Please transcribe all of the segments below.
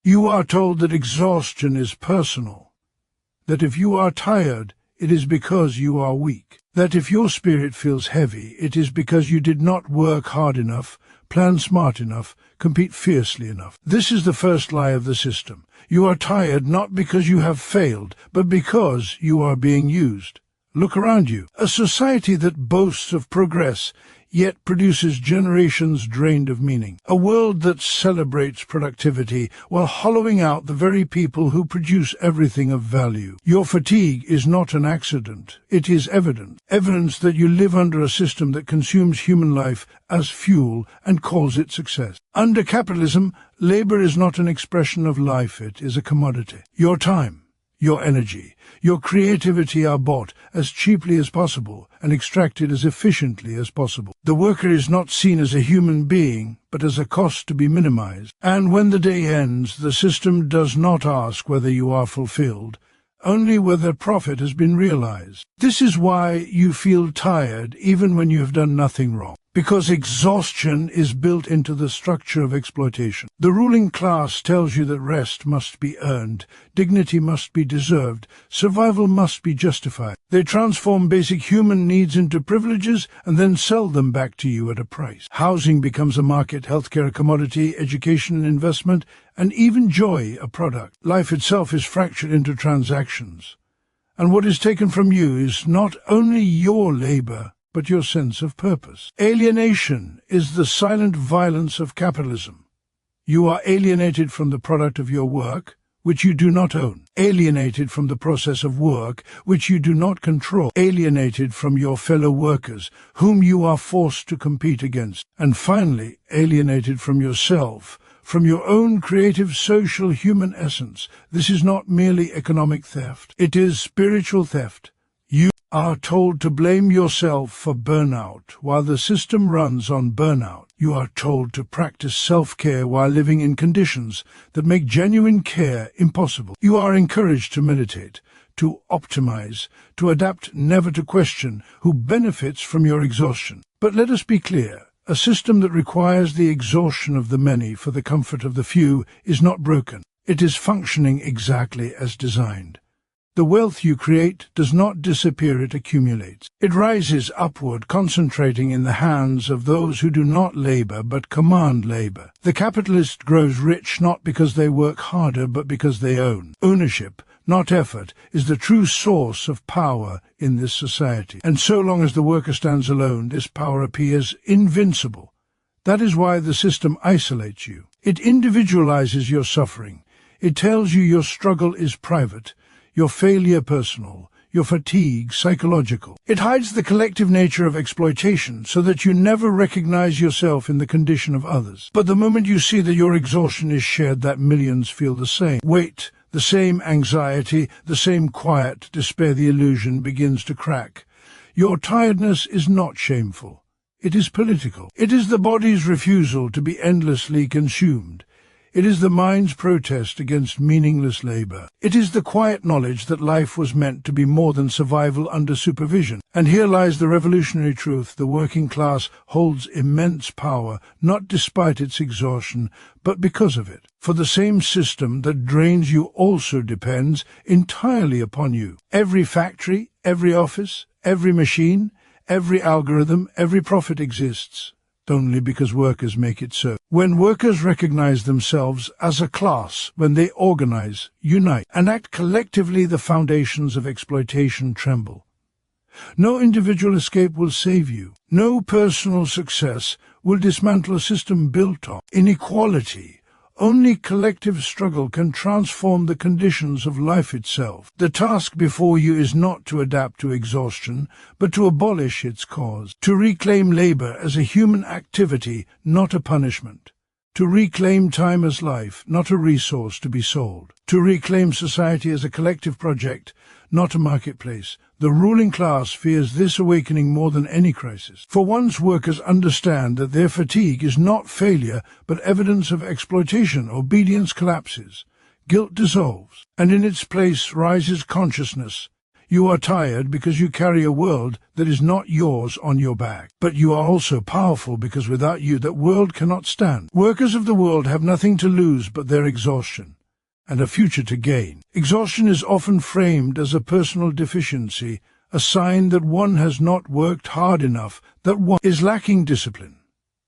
You are told that exhaustion is personal, that if you are tired, it is because you are weak, that if your spirit feels heavy, it is because you did not work hard enough, plan smart enough, compete fiercely enough. This is the first lie of the system. You are tired not because you have failed, but because you are being used. Look around you. A society that boasts of progress, yet produces generations drained of meaning. A world that celebrates productivity while hollowing out the very people who produce everything of value. Your fatigue is not an accident. It is evidence that you live under a system that consumes human life as fuel and calls it success. Under capitalism, labor is not an expression of life, it is a commodity. Your time, your energy, your creativity are bought as cheaply as possible and extracted as efficiently as possible. The worker is not seen as a human being, but as a cost to be minimized. And when the day ends, the system does not ask whether you are fulfilled, only whether profit has been realized. This is why you feel tired even when you have done nothing wrong. Because exhaustion is built into the structure of exploitation. The ruling class tells you that rest must be earned, dignity must be deserved, survival must be justified. They transform basic human needs into privileges and then sell them back to you at a price. Housing becomes a market, healthcare a commodity, education an investment, and even joy a product. Life itself is fractured into transactions. And what is taken from you is not only your labor, but your sense of purpose. Alienation is the silent violence of capitalism. You are alienated from the product of your work, which you do not own. Alienated from the process of work, which you do not control. Alienated from your fellow workers, whom you are forced to compete against. And finally, alienated from yourself, from your own creative, social, human essence. This is not merely economic theft. It is spiritual theft. You are told to blame yourself for burnout while the system runs on burnout. You are told to practice self-care while living in conditions that make genuine care impossible. You are encouraged to meditate, to optimize, to adapt, never to question who benefits from your exhaustion. But let us be clear. A system that requires the exhaustion of the many for the comfort of the few is not broken. It is functioning exactly as designed. The wealth you create does not disappear, it accumulates. It rises upward, concentrating in the hands of those who do not labor but command labor. The capitalist grows rich not because they work harder but because they own. Ownership, not effort, is the true source of power in this society. And so long as the worker stands alone, this power appears invincible. That is why the system isolates you. It individualizes your suffering. It tells you your struggle is private, your failure personal, your fatigue psychological. It hides the collective nature of exploitation so that you never recognize yourself in the condition of others. But the moment you see that your exhaustion is shared, that millions feel the same weight, the same anxiety, the same quiet despair, the illusion begins to crack. Your tiredness is not shameful. It is political. It is the body's refusal to be endlessly consumed. It is the mind's protest against meaningless labor. It is the quiet knowledge that life was meant to be more than survival under supervision. And here lies the revolutionary truth: the working class holds immense power, not despite its exhaustion, but because of it. For the same system that drains you also depends entirely upon you. Every factory, every office, every machine, every algorithm, every profit exists only because workers make it so. When workers recognize themselves as a class, when they organize, unite, and act collectively, the foundations of exploitation tremble. No individual escape will save you. No personal success will dismantle a system built on inequality. Only collective struggle can transform the conditions of life itself. The task before you is not to adapt to exhaustion, but to abolish its cause, to reclaim labor as a human activity, not a punishment, to reclaim time as life, not a resource to be sold, to reclaim society as a collective project, not a marketplace. The ruling class fears this awakening more than any crisis. For once workers understand that their fatigue is not failure, but evidence of exploitation, obedience collapses, guilt dissolves, and in its place rises consciousness. You are tired because you carry a world that is not yours on your back. But you are also powerful because without you that world cannot stand. Workers of the world have nothing to lose but their exhaustion, and a future to gain. Exhaustion is often framed as a personal deficiency, a sign that one has not worked hard enough, that one is lacking discipline,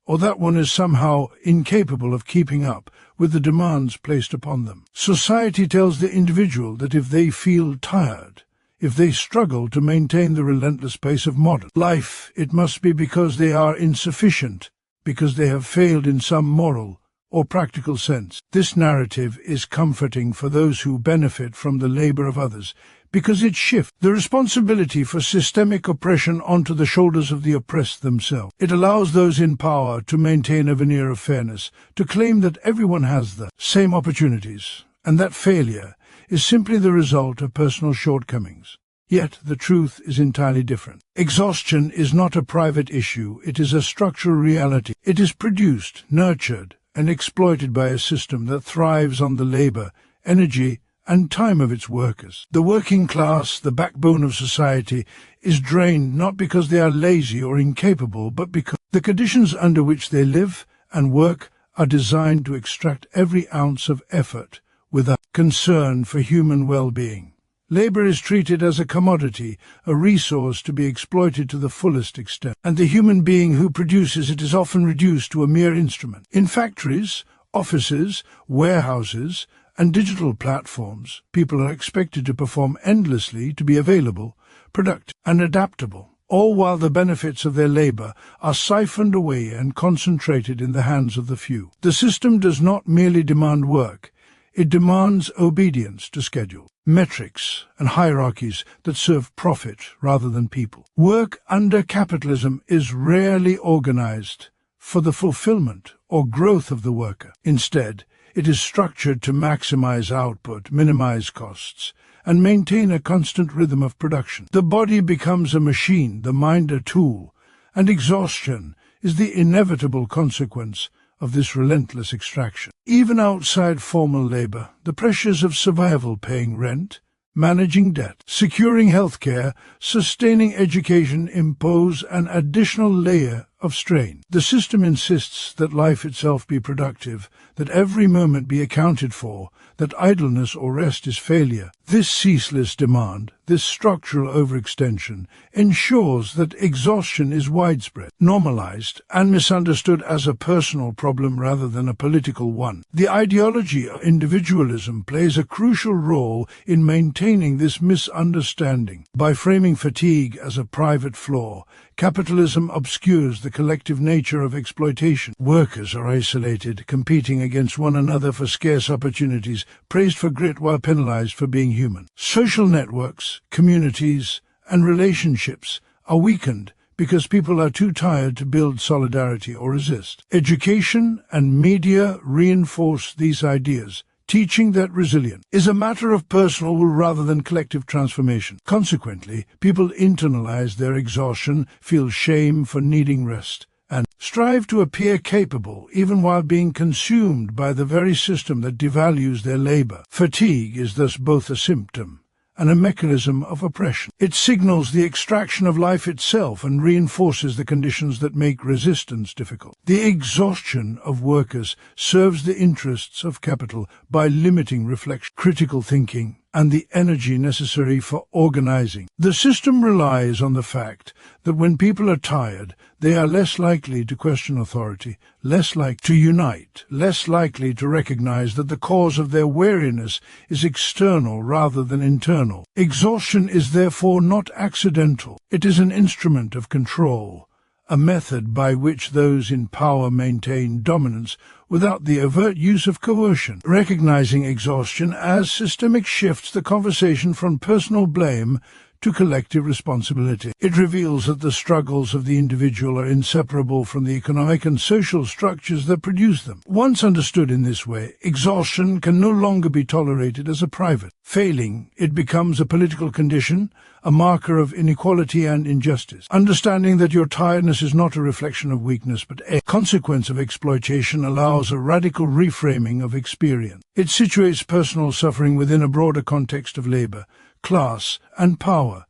or that one is somehow incapable of keeping up with the demands placed upon them. Society tells the individual that if they feel tired, if they struggle to maintain the relentless pace of modern life, it must be because they are insufficient, because they have failed in some moral or practical sense. This narrative is comforting for those who benefit from the labor of others, because it shifts the responsibility for systemic oppression onto the shoulders of the oppressed themselves. It allows those in power to maintain a veneer of fairness, to claim that everyone has the same opportunities, and that failure is simply the result of personal shortcomings. Yet the truth is entirely different. Exhaustion is not a private issue, it is a structural reality. It is produced, nurtured, and exploited by a system that thrives on the labor, energy, and time of its workers. The working class, the backbone of society, is drained not because they are lazy or incapable, but because the conditions under which they live and work are designed to extract every ounce of effort without concern for human well-being. Labor is treated as a commodity, a resource to be exploited to the fullest extent, and the human being who produces it is often reduced to a mere instrument. In factories, offices, warehouses, and digital platforms, people are expected to perform endlessly to be available, productive, and adaptable, all while the benefits of their labor are siphoned away and concentrated in the hands of the few. The system does not merely demand work, it demands obedience to schedule, metrics, and hierarchies that serve profit rather than people. Work under capitalism is rarely organized for the fulfillment or growth of the worker. Instead, it is structured to maximize output, minimize costs, and maintain a constant rhythm of production. The body becomes a machine, the mind a tool, and exhaustion is the inevitable consequence of this relentless extraction. Even outside formal labor, the pressures of survival, paying rent, managing debt, securing health care, sustaining education impose an additional layer of strain. The system insists that life itself be productive, that every moment be accounted for, that idleness or rest is failure. This ceaseless demand, this structural overextension, ensures that exhaustion is widespread, normalized, and misunderstood as a personal problem rather than a political one. The ideology of individualism plays a crucial role in maintaining this misunderstanding. By framing fatigue as a private flaw, capitalism obscures the collective nature of exploitation. Workers are isolated, competing against one another for scarce opportunities, praised for grit while penalized for being human. Social networks, communities, and relationships are weakened because people are too tired to build solidarity or resist. Education and media reinforce these ideas, teaching that resilience is a matter of personal rather than collective transformation. Consequently, people internalize their exhaustion, feel shame for needing rest, and strive to appear capable even while being consumed by the very system that devalues their labor. Fatigue is thus both a symptom and a mechanism of oppression. It signals the extraction of life itself and reinforces the conditions that make resistance difficult. The exhaustion of workers serves the interests of capital by limiting reflection, critical thinking, and the energy necessary for organizing. The system relies on the fact that when people are tired, they are less likely to question authority, less likely to unite, less likely to recognize that the cause of their weariness is external rather than internal. Exhaustion is therefore not accidental. It is an instrument of control, a method by which those in power maintain dominance without the overt use of coercion. Recognizing exhaustion as systemic shifts the conversation from personal blame to collective responsibility. It reveals that the struggles of the individual are inseparable from the economic and social structures that produce them. Once understood in this way, exhaustion can no longer be tolerated as a private failing. It becomes a political condition, a marker of inequality and injustice. Understanding that your tiredness is not a reflection of weakness but a consequence of exploitation allows a radical reframing of experience. It situates personal suffering within a broader context of labor, class, and power,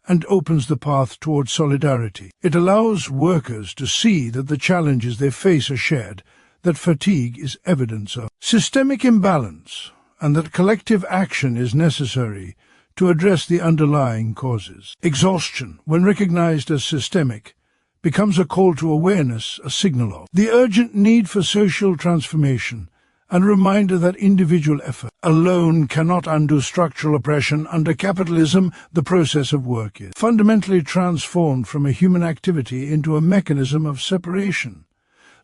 and opens the path towards solidarity. It allows workers to see that the challenges they face are shared, that fatigue is evidence of systemic imbalance, and that collective action is necessary to address the underlying causes. Exhaustion, when recognized as systemic, becomes a call to awareness, a signal of the urgent need for social transformation, and a reminder that individual effort alone cannot undo structural oppression. Under capitalism, the process of work is fundamentally transformed from a human activity into a mechanism of separation.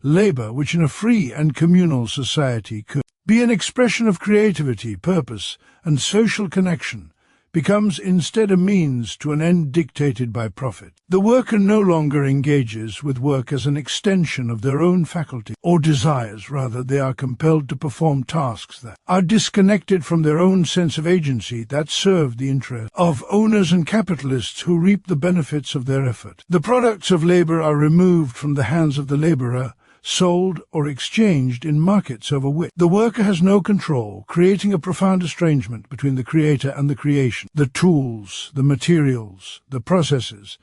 Labor, which in a free and communal society could be an expression of creativity, purpose, and social connection, becomes instead a means to an end dictated by profit. The worker no longer engages with work as an extension of their own faculty or desires. Rather, they are compelled to perform tasks that are disconnected from their own sense of agency, that serve the interests of owners and capitalists who reap the benefits of their effort. The products of labor are removed from the hands of the laborer, sold or exchanged in markets over which the worker has no control, creating a profound estrangement between the creator and the creation. The tools, the materials, the processes,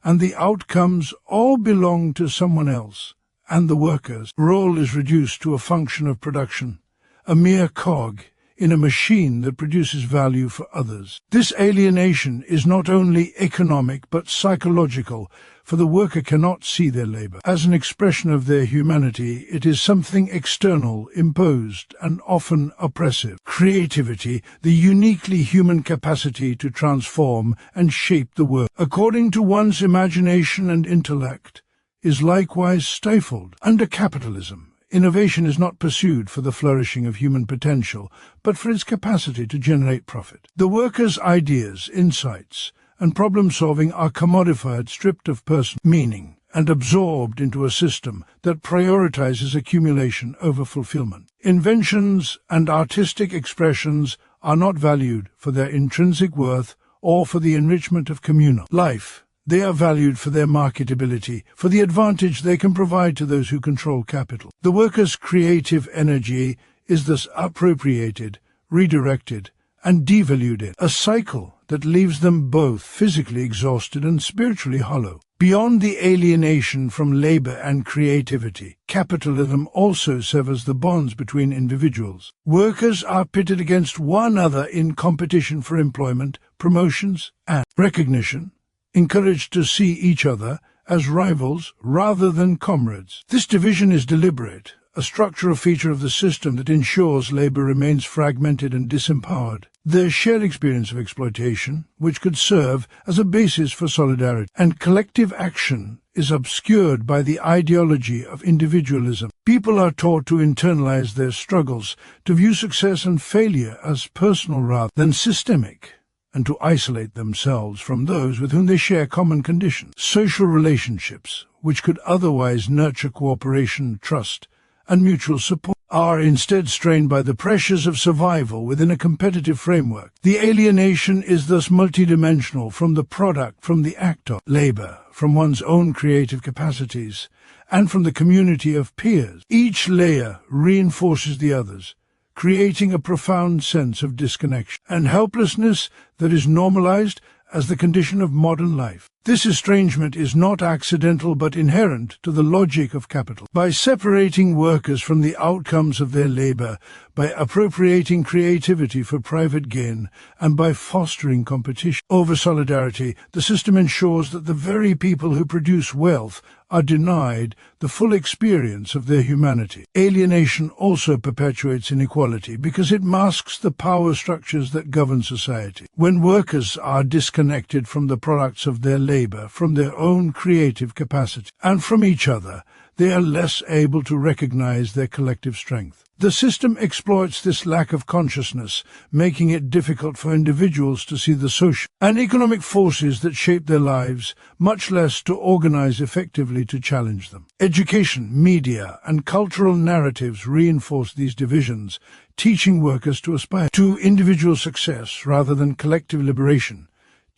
and the outcomes all belong to someone else, and the worker's role is reduced to a function of production, a mere cog in a machine that produces value for others. This alienation is not only economic but psychological, for the worker cannot see their labor as an expression of their humanity. It is something external, imposed, and often oppressive. Creativity, the uniquely human capacity to transform and shape the world according to one's imagination and intellect, is likewise stifled. Under capitalism, innovation is not pursued for the flourishing of human potential, but for its capacity to generate profit. The worker's ideas, insights, and problem-solving are commodified, stripped of personal meaning, and absorbed into a system that prioritizes accumulation over fulfillment. Inventions and artistic expressions are not valued for their intrinsic worth or for the enrichment of communal life. They are valued for their marketability, for the advantage they can provide to those who control capital. The worker's creative energy is thus appropriated, redirected, and devalued in a cycle that leaves them both physically exhausted and spiritually hollow. Beyond the alienation from labor and creativity, capitalism also severs the bonds between individuals. Workers are pitted against one another in competition for employment, promotions, and recognition, encouraged to see each other as rivals rather than comrades. This division is deliberate, a structural feature of the system that ensures labor remains fragmented and disempowered. The shared experience of exploitation, which could serve as a basis for solidarity and collective action, is obscured by the ideology of individualism. People are taught to internalize their struggles, to view success and failure as personal rather than systemic, and to isolate themselves from those with whom they share common conditions. Social relationships, which could otherwise nurture cooperation, trust, and mutual support, are instead strained by the pressures of survival within a competitive framework. The alienation is thus multidimensional, from the product, from the act of labor, from one's own creative capacities, and from the community of peers. Each layer reinforces the others, creating a profound sense of disconnection and helplessness that is normalized as the condition of modern life. This estrangement is not accidental but inherent to the logic of capital. By separating workers from the outcomes of their labor, by appropriating creativity for private gain, and by fostering competition over solidarity, the system ensures that the very people who produce wealth are denied the full experience of their humanity. Alienation also perpetuates inequality because it masks the power structures that govern society. When workers are disconnected from the products of their labor, from their own creative capacity, and from each other, they are less able to recognize their collective strength. The system exploits this lack of consciousness, making it difficult for individuals to see the social and economic forces that shape their lives, much less to organize effectively to challenge them. Education, media, and cultural narratives reinforce these divisions, teaching workers to aspire to individual success rather than collective liberation,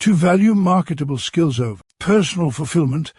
to value marketable skills over personal fulfillment,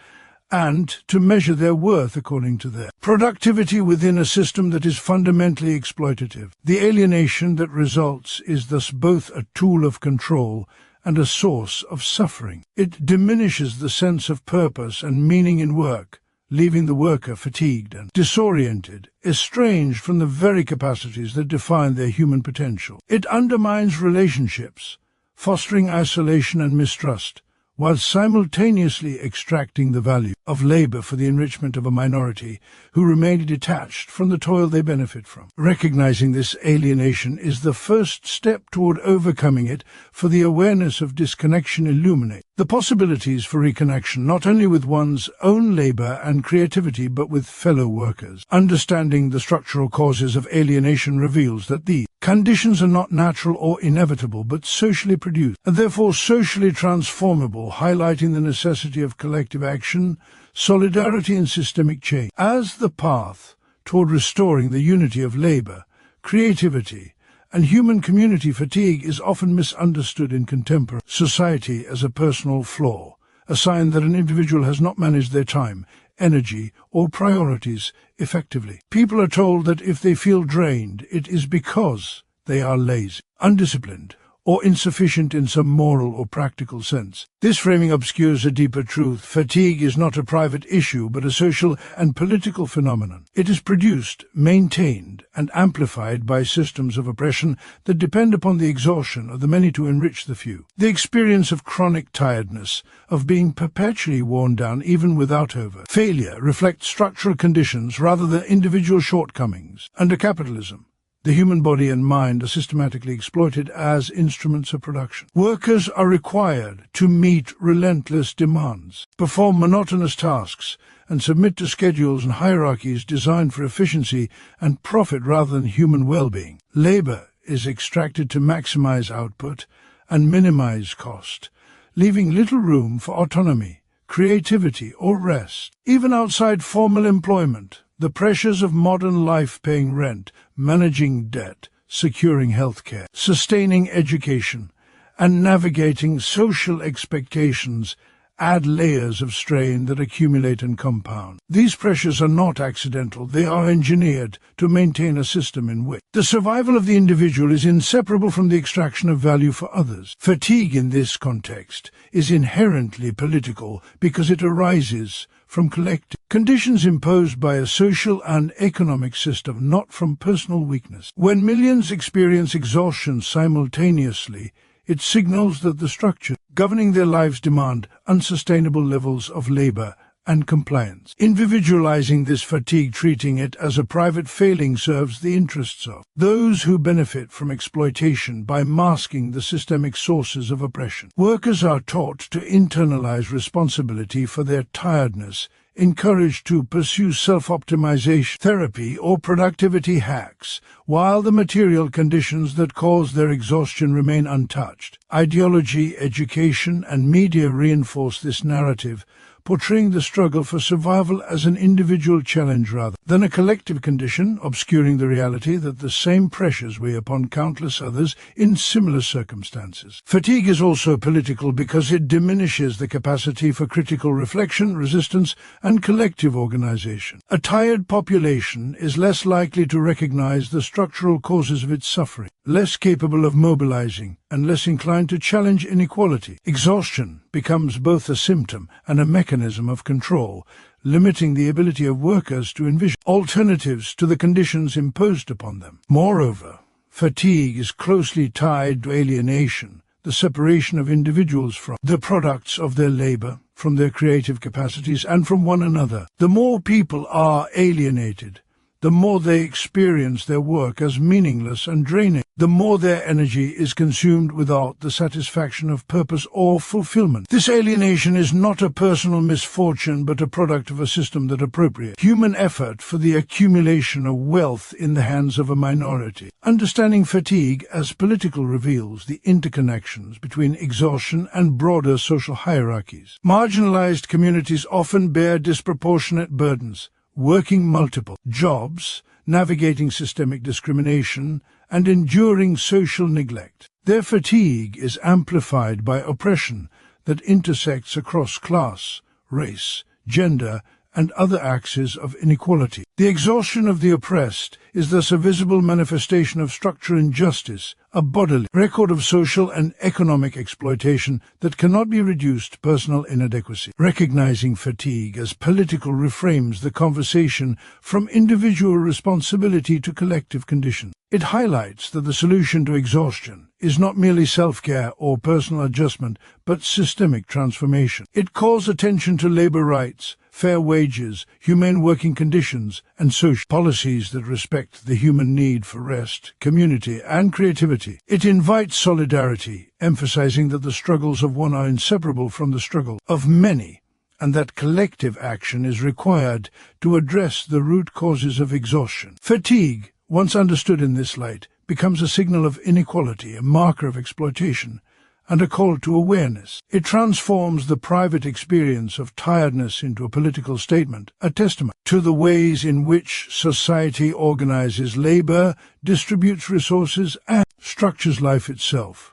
and to measure their worth according to their productivity within a system that is fundamentally exploitative. The alienation that results is thus both a tool of control and a source of suffering. It diminishes the sense of purpose and meaning in work, leaving the worker fatigued and disoriented, estranged from the very capacities that define their human potential. It undermines relationships, fostering isolation and mistrust, while simultaneously extracting the value of labor for the enrichment of a minority who remain detached from the toil they benefit from. Recognizing this alienation is the first step toward overcoming it, for the awareness of disconnection illuminates the possibilities for reconnection not only with one's own labor and creativity but with fellow workers. Understanding the structural causes of alienation reveals that these conditions are not natural or inevitable but socially produced, and therefore socially transformable, highlighting the necessity of collective action, solidarity and systemic change as the path toward restoring the unity of labor, creativity, and human community. Fatigue is often misunderstood in contemporary society as a personal flaw, a sign that an individual has not managed their time, energy, or priorities effectively. People are told that if they feel drained, it is because they are lazy, undisciplined, or insufficient in some moral or practical sense. This framing obscures a deeper truth. Fatigue is not a private issue but a social and political phenomenon. It is produced, maintained, and amplified by systems of oppression that depend upon the exhaustion of the many to enrich the few. The experience of chronic tiredness, of being perpetually worn down even without failure, reflects structural conditions rather than individual shortcomings. Under capitalism, the human body and mind are systematically exploited as instruments of production. Workers are required to meet relentless demands, perform monotonous tasks, and submit to schedules and hierarchies designed for efficiency and profit rather than human well-being. Labor is extracted to maximize output and minimize cost, leaving little room for autonomy, creativity, or rest. Even outside formal employment, the pressures of modern life, paying rent, managing debt, securing healthcare, sustaining education, and navigating social expectations add layers of strain that accumulate and compound. These pressures are not accidental. They are engineered to maintain a system in which the survival of the individual is inseparable from the extraction of value for others. Fatigue in this context is inherently political because it arises from collective conditions imposed by a social and economic system, not from personal weakness. When millions experience exhaustion simultaneously, it signals that the structure governing their lives demand unsustainable levels of labor and compliance. Individualizing this fatigue, treating it as a private failing, serves the interests of those who benefit from exploitation by masking the systemic sources of oppression. Workers are taught to internalize responsibility for their tiredness, encouraged to pursue self-optimization, therapy, or productivity hacks, while the material conditions that cause their exhaustion remain untouched. Ideology, education, and media reinforce this narrative, portraying the struggle for survival as an individual challenge rather than a collective condition, obscuring the reality that the same pressures weigh upon countless others in similar circumstances. Fatigue is also political because it diminishes the capacity for critical reflection, resistance, and collective organization. A tired population is less likely to recognize the structural causes of its suffering, less capable of mobilizing, and less inclined to challenge inequality. Exhaustion becomes both a symptom and a mechanism of control, limiting the ability of workers to envision alternatives to the conditions imposed upon them. Moreover, fatigue is closely tied to alienation, the separation of individuals from the products of their labor, from their creative capacities, and from one another. The more people are alienated, the more they experience their work as meaningless and draining, the more their energy is consumed without the satisfaction of purpose or fulfillment. This alienation is not a personal misfortune but a product of a system that appropriates human effort for the accumulation of wealth in the hands of a minority. Understanding fatigue as political reveals the interconnections between exhaustion and broader social hierarchies. Marginalized communities often bear disproportionate burdens, working multiple jobs, navigating systemic discrimination, and enduring social neglect. Their fatigue is amplified by oppression that intersects across class, race, gender, and other axes of inequality. The exhaustion of the oppressed is thus a visible manifestation of structural injustice a bodily record of social and economic exploitation that cannot be reduced to personal inadequacy. Recognizing fatigue as political reframes the conversation from individual responsibility to collective condition. It highlights that the solution to exhaustion is not merely self-care or personal adjustment, but systemic transformation. It calls attention to labor rights, fair wages, humane working conditions, and social policies that respect the human need for rest, community, and creativity. It invites solidarity, emphasizing that the struggles of one are inseparable from the struggle of many, and that collective action is required to address the root causes of exhaustion. Fatigue, once understood in this light, becomes a signal of inequality, a marker of exploitation, and a call to awareness. It transforms the private experience of tiredness into a political statement, a testament to the ways in which society organizes labor, distributes resources, and structures life itself.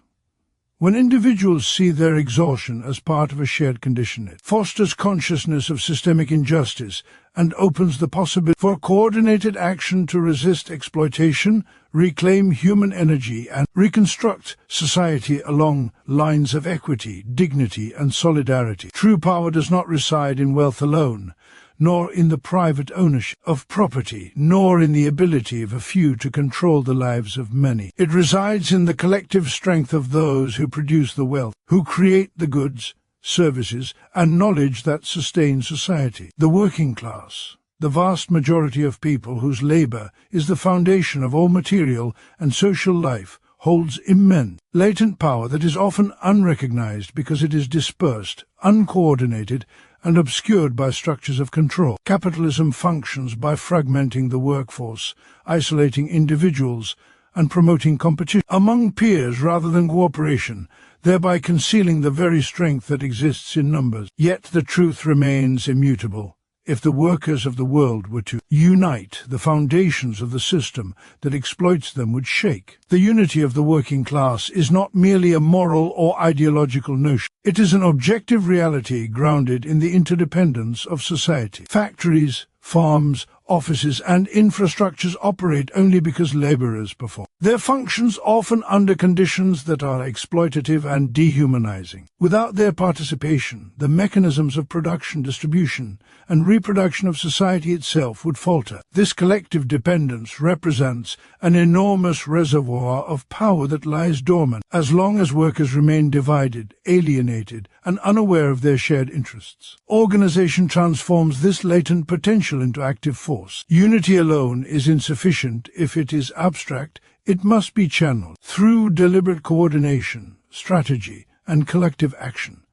When individuals see their exhaustion as part of a shared condition, it fosters consciousness of systemic injustice and opens the possibility for coordinated action to resist exploitation, reclaim human energy, and reconstruct society along lines of equity, dignity, and solidarity. True power does not reside in wealth alone, nor in the private ownership of property, nor in the ability of a few to control the lives of many. It resides in the collective strength of those who produce the wealth, who create the goods, services, and knowledge that sustain society. The working class, the vast majority of people whose labor is the foundation of all material and social life, holds immense, latent power that is often unrecognized because it is dispersed, uncoordinated, and obscured by structures of control. Capitalism functions by fragmenting the workforce, isolating individuals, and promoting competition among peers rather than cooperation, thereby concealing the very strength that exists in numbers. Yet the truth remains immutable. If the workers of the world were to unite, the foundations of the system that exploits them would shake. The unity of the working class is not merely a moral or ideological notion. It is an objective reality grounded in the interdependence of society. Factories, farms, offices, and infrastructures operate only because laborers perform their functions, often under conditions that are exploitative and dehumanizing. Without their participation, the mechanisms of production, distribution, and reproduction of society itself would falter. This collective dependence represents an enormous reservoir of power that lies dormant as long as workers remain divided, alienated, and unaware of their shared interests. Organization transforms this latent potential into active force. Unity alone is insufficient if it is abstract. It must be channeled through deliberate coordination, strategy, and collective action.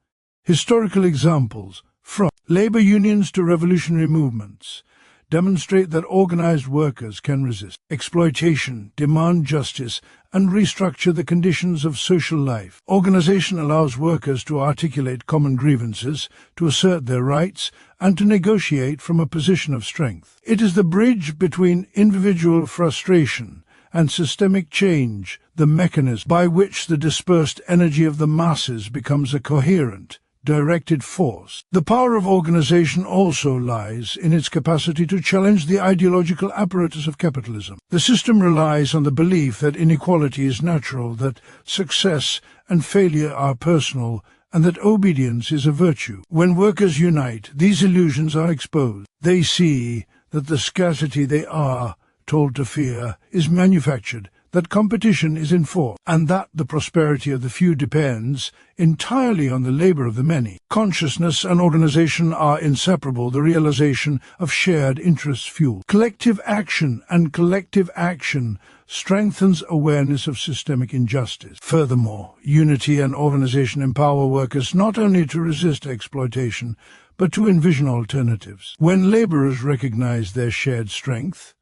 Historical examples, from labor unions to revolutionary movements, demonstrate that organized workers can resist exploitation, demand justice, and restructure the conditions of social life. Organization allows workers to articulate common grievances, to assert their rights, and to negotiate from a position of strength. It is the bridge between individual frustration and systemic change, the mechanism by which the dispersed energy of the masses becomes a coherent, directed force. The power of organization also lies in its capacity to challenge the ideological apparatus of capitalism. The system relies on the belief that inequality is natural, that success and failure are personal, and that obedience is a virtue. When workers unite, these illusions are exposed. They see that the scarcity they are told to fear is manufactured, that competition is enforced, and that the prosperity of the few depends entirely on the labor of the many. Consciousness and organization are inseparable. The realization of shared interests fuel collective action, and collective action strengthens awareness of systemic injustice. Furthermore, unity and organization empower workers not only to resist exploitation, but to envision alternatives. When laborers recognize their shared strength,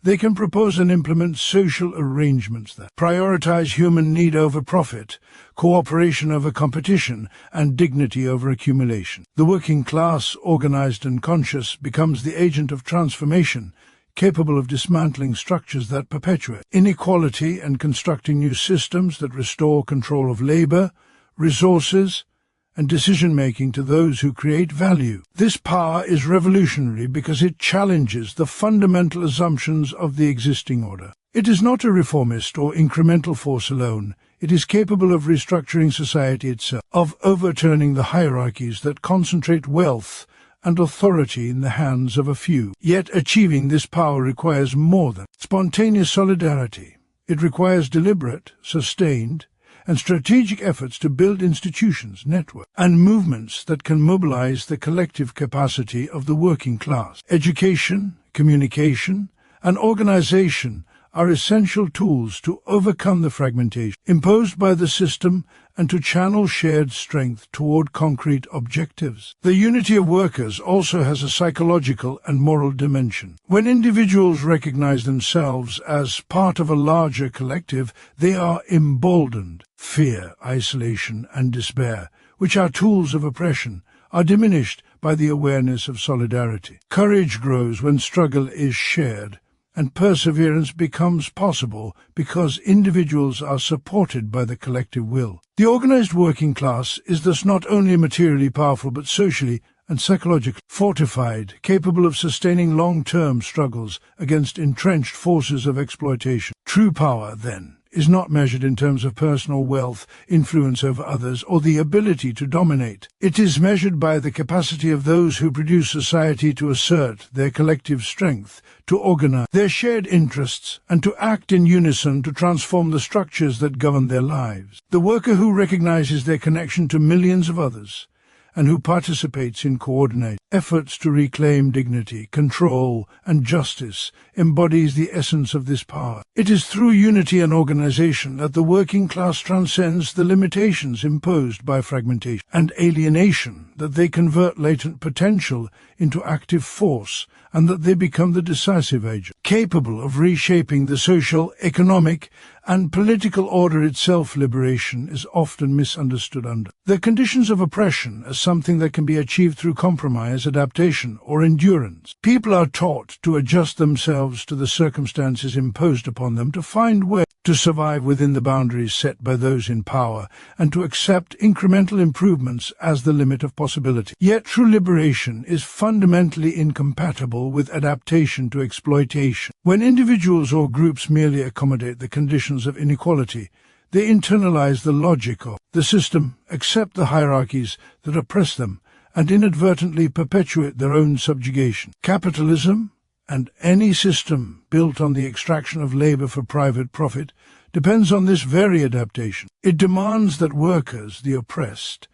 they can propose and implement social arrangements that prioritize human need over profit, cooperation over competition, and dignity over accumulation. The working class, organized and conscious, becomes the agent of transformation, capable of dismantling structures that perpetuate inequality and constructing new systems that restore control of labor, resources, and decision-making to those who create value. This power is revolutionary because it challenges the fundamental assumptions of the existing order. It is not a reformist or incremental force alone. It is capable of restructuring society itself, of overturning the hierarchies that concentrate wealth and authority in the hands of a few. Yet achieving this power requires more than spontaneous solidarity. It requires deliberate, sustained, and strategic efforts to build institutions, networks, and movements that can mobilize the collective capacity of the working class. Education, communication, and organization are essential tools to overcome the fragmentation imposed by the system and to channel shared strength toward concrete objectives. The unity of workers also has a psychological and moral dimension. When individuals recognize themselves as part of a larger collective, they are emboldened. Fear, isolation, and despair, which are tools of oppression, are diminished by the awareness of solidarity. Courage grows when struggle is shared, and perseverance becomes possible because individuals are supported by the collective will. The organized working class is thus not only materially powerful but socially and psychologically fortified, capable of sustaining long-term struggles against entrenched forces of exploitation. True power, then, is not measured in terms of personal wealth, influence over others, or the ability to dominate. It is measured by the capacity of those who produce society to assert their collective strength, to organize their shared interests, and to act in unison to transform the structures that govern their lives. The worker who recognizes their connection to millions of others, and who participates in coordinated efforts to reclaim dignity, control, and justice, embodies the essence of this power. It is through unity and organization that the working class transcends the limitations imposed by fragmentation and alienation, that they convert latent potential into active force, and that they become the decisive agent, capable of reshaping the social, economic, and political order itself. Liberation is often misunderstood under the conditions of oppression as something that can be achieved through compromise, adaptation, or endurance. People are taught to adjust themselves to the circumstances imposed upon them, to find ways to survive within the boundaries set by those in power, and to accept incremental improvements as the limit of possibility. Yet true liberation is fundamentally incompatible with adaptation to exploitation. When individuals or groups merely accommodate the conditions of inequality, they internalize the logic of the system, accept the hierarchies that oppress them, and inadvertently perpetuate their own subjugation. Capitalism, and any system built on the extraction of labor for private profit, depends on this very adaptation. It demands that workers, the oppressed,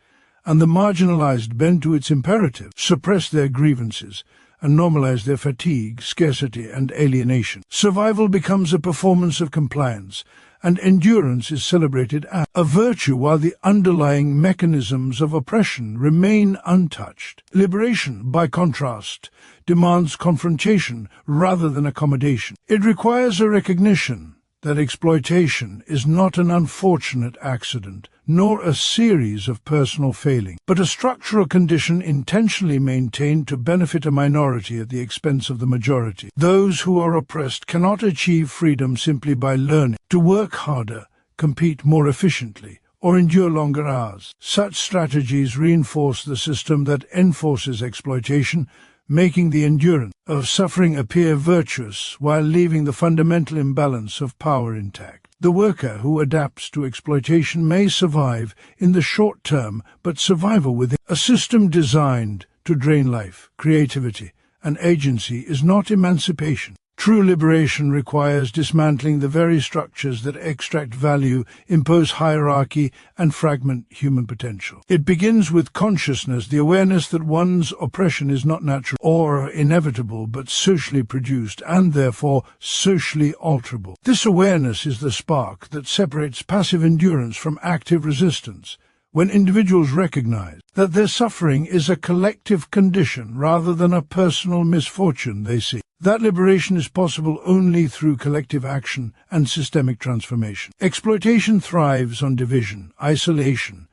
and the marginalized bend to its imperative, suppress their grievances, and normalize their fatigue, scarcity, and alienation. Survival becomes a performance of compliance, and endurance is celebrated as a virtue while the underlying mechanisms of oppression remain untouched. Liberation, by contrast, demands confrontation rather than accommodation. It requires a recognition that exploitation is not an unfortunate accident, nor a series of personal failings, but a structural condition intentionally maintained to benefit a minority at the expense of the majority. Those who are oppressed cannot achieve freedom simply by learning to work harder, compete more efficiently, or endure longer hours. Such strategies reinforce the system that enforces exploitation, making the endurance of suffering appear virtuous while leaving the fundamental imbalance of power intact. The worker who adapts to exploitation may survive in the short term, but survival within a system designed to drain life, creativity, and agency is not emancipation. True liberation requires dismantling the very structures that extract value, impose hierarchy, and fragment human potential. It begins with consciousness, the awareness that one's oppression is not natural or inevitable, but socially produced and therefore socially alterable. This awareness is the spark that separates passive endurance from active resistance. When individuals recognize that their suffering is a collective condition rather than a personal misfortune, they see that liberation is possible only through collective action and systemic transformation. Exploitation thrives on division, isolation,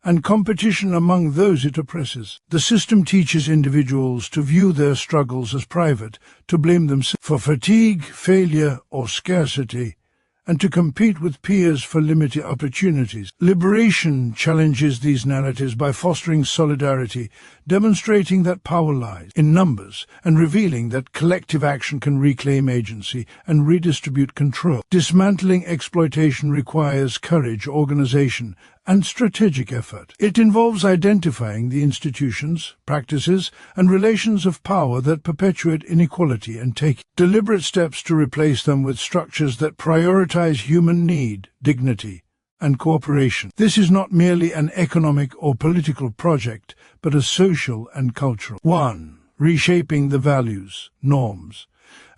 and competition among those it oppresses. The system teaches individuals to view their struggles as private, to blame themselves for fatigue, failure, or scarcity, and to compete with peers for limited opportunities. Liberation challenges these narratives by fostering solidarity, demonstrating that power lies in numbers, and revealing that collective action can reclaim agency and redistribute control. Dismantling exploitation requires courage, organization, and strategic effort. It involves identifying the institutions, practices, and relations of power that perpetuate inequality and taking deliberate steps to replace them with structures that prioritize human need, dignity, and cooperation. This is not merely an economic or political project, but a social and cultural one. Reshaping the values, norms,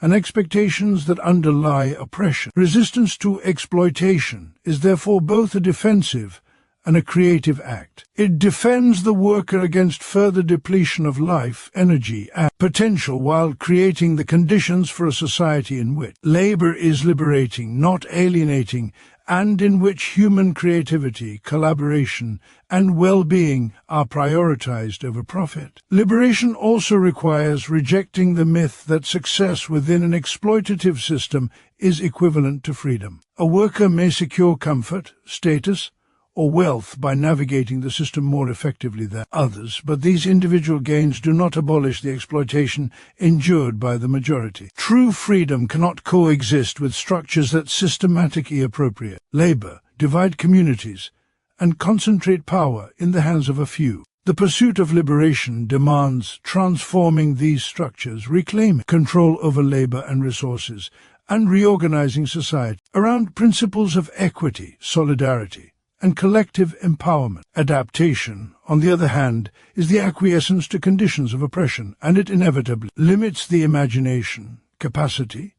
and expectations that underlie oppression. Resistance to exploitation is therefore both a defensive and a creative act. It defends the worker against further depletion of life, energy, and potential while creating the conditions for a society in which labor is liberating, not alienating, and in which human creativity, collaboration, and well-being are prioritized over profit. Liberation also requires rejecting the myth that success within an exploitative system is equivalent to freedom. A worker may secure comfort, status, or wealth by navigating the system more effectively than others, but these individual gains do not abolish the exploitation endured by the majority. True freedom cannot coexist with structures that systematically appropriate labor, divide communities, and concentrate power in the hands of a few. The pursuit of liberation demands transforming these structures, reclaiming control over labor and resources, and reorganizing society around principles of equity, solidarity, and collective empowerment. Adaptation, on the other hand, is the acquiescence to conditions of oppression, and it inevitably limits the imagination, capacity,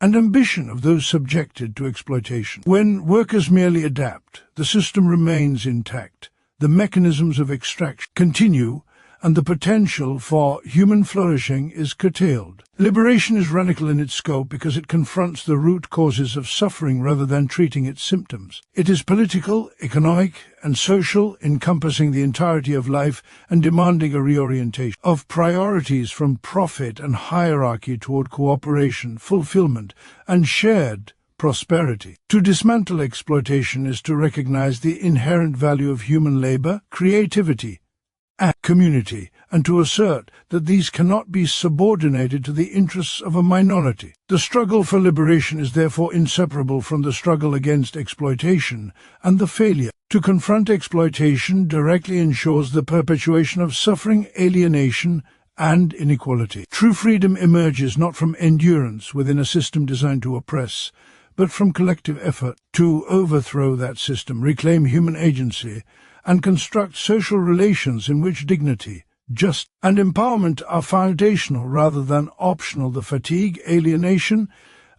and ambition of those subjected to exploitation. When workers merely adapt, the system remains intact, the mechanisms of extraction continue, and the potential for human flourishing is curtailed. Liberation is radical in its scope because it confronts the root causes of suffering rather than treating its symptoms. It is political, economic, and social, encompassing the entirety of life and demanding a reorientation of priorities from profit and hierarchy toward cooperation, fulfillment, and shared prosperity. To dismantle exploitation is to recognize the inherent value of human labor, creativity, and community, and to assert that these cannot be subordinated to the interests of a minority. The struggle for liberation is therefore inseparable from the struggle against exploitation, and the failure to confront exploitation directly ensures the perpetuation of suffering, alienation, and inequality. True freedom emerges not from endurance within a system designed to oppress, but from collective effort to overthrow that system, reclaim human agency, and construct social relations in which dignity, justice, and empowerment are foundational rather than optional. The fatigue, alienation,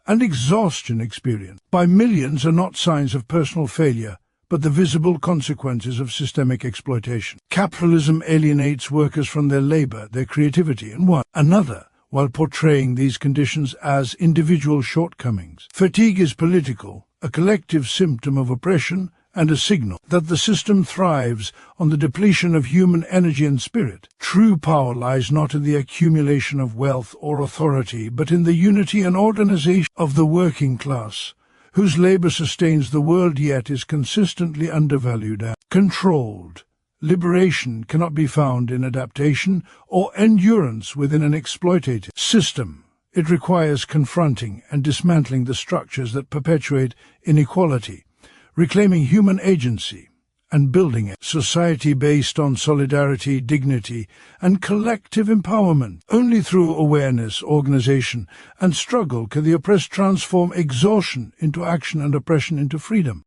and exhaustion experienced by millions are not signs of personal failure, but the visible consequences of systemic exploitation. Capitalism alienates workers from their labor, their creativity, and one another, while portraying these conditions as individual shortcomings. Fatigue is political, a collective symptom of oppression, and a signal that the system thrives on the depletion of human energy and spirit. True power lies not in the accumulation of wealth or authority, but in the unity and organization of the working class, whose labor sustains the world yet is consistently undervalued and controlled. Liberation cannot be found in adaptation or endurance within an exploitative system. It requires confronting and dismantling the structures that perpetuate inequality, reclaiming human agency, and building a society based on solidarity, dignity, and collective empowerment. Only through awareness, organization, and struggle can the oppressed transform exhaustion into action and oppression into freedom.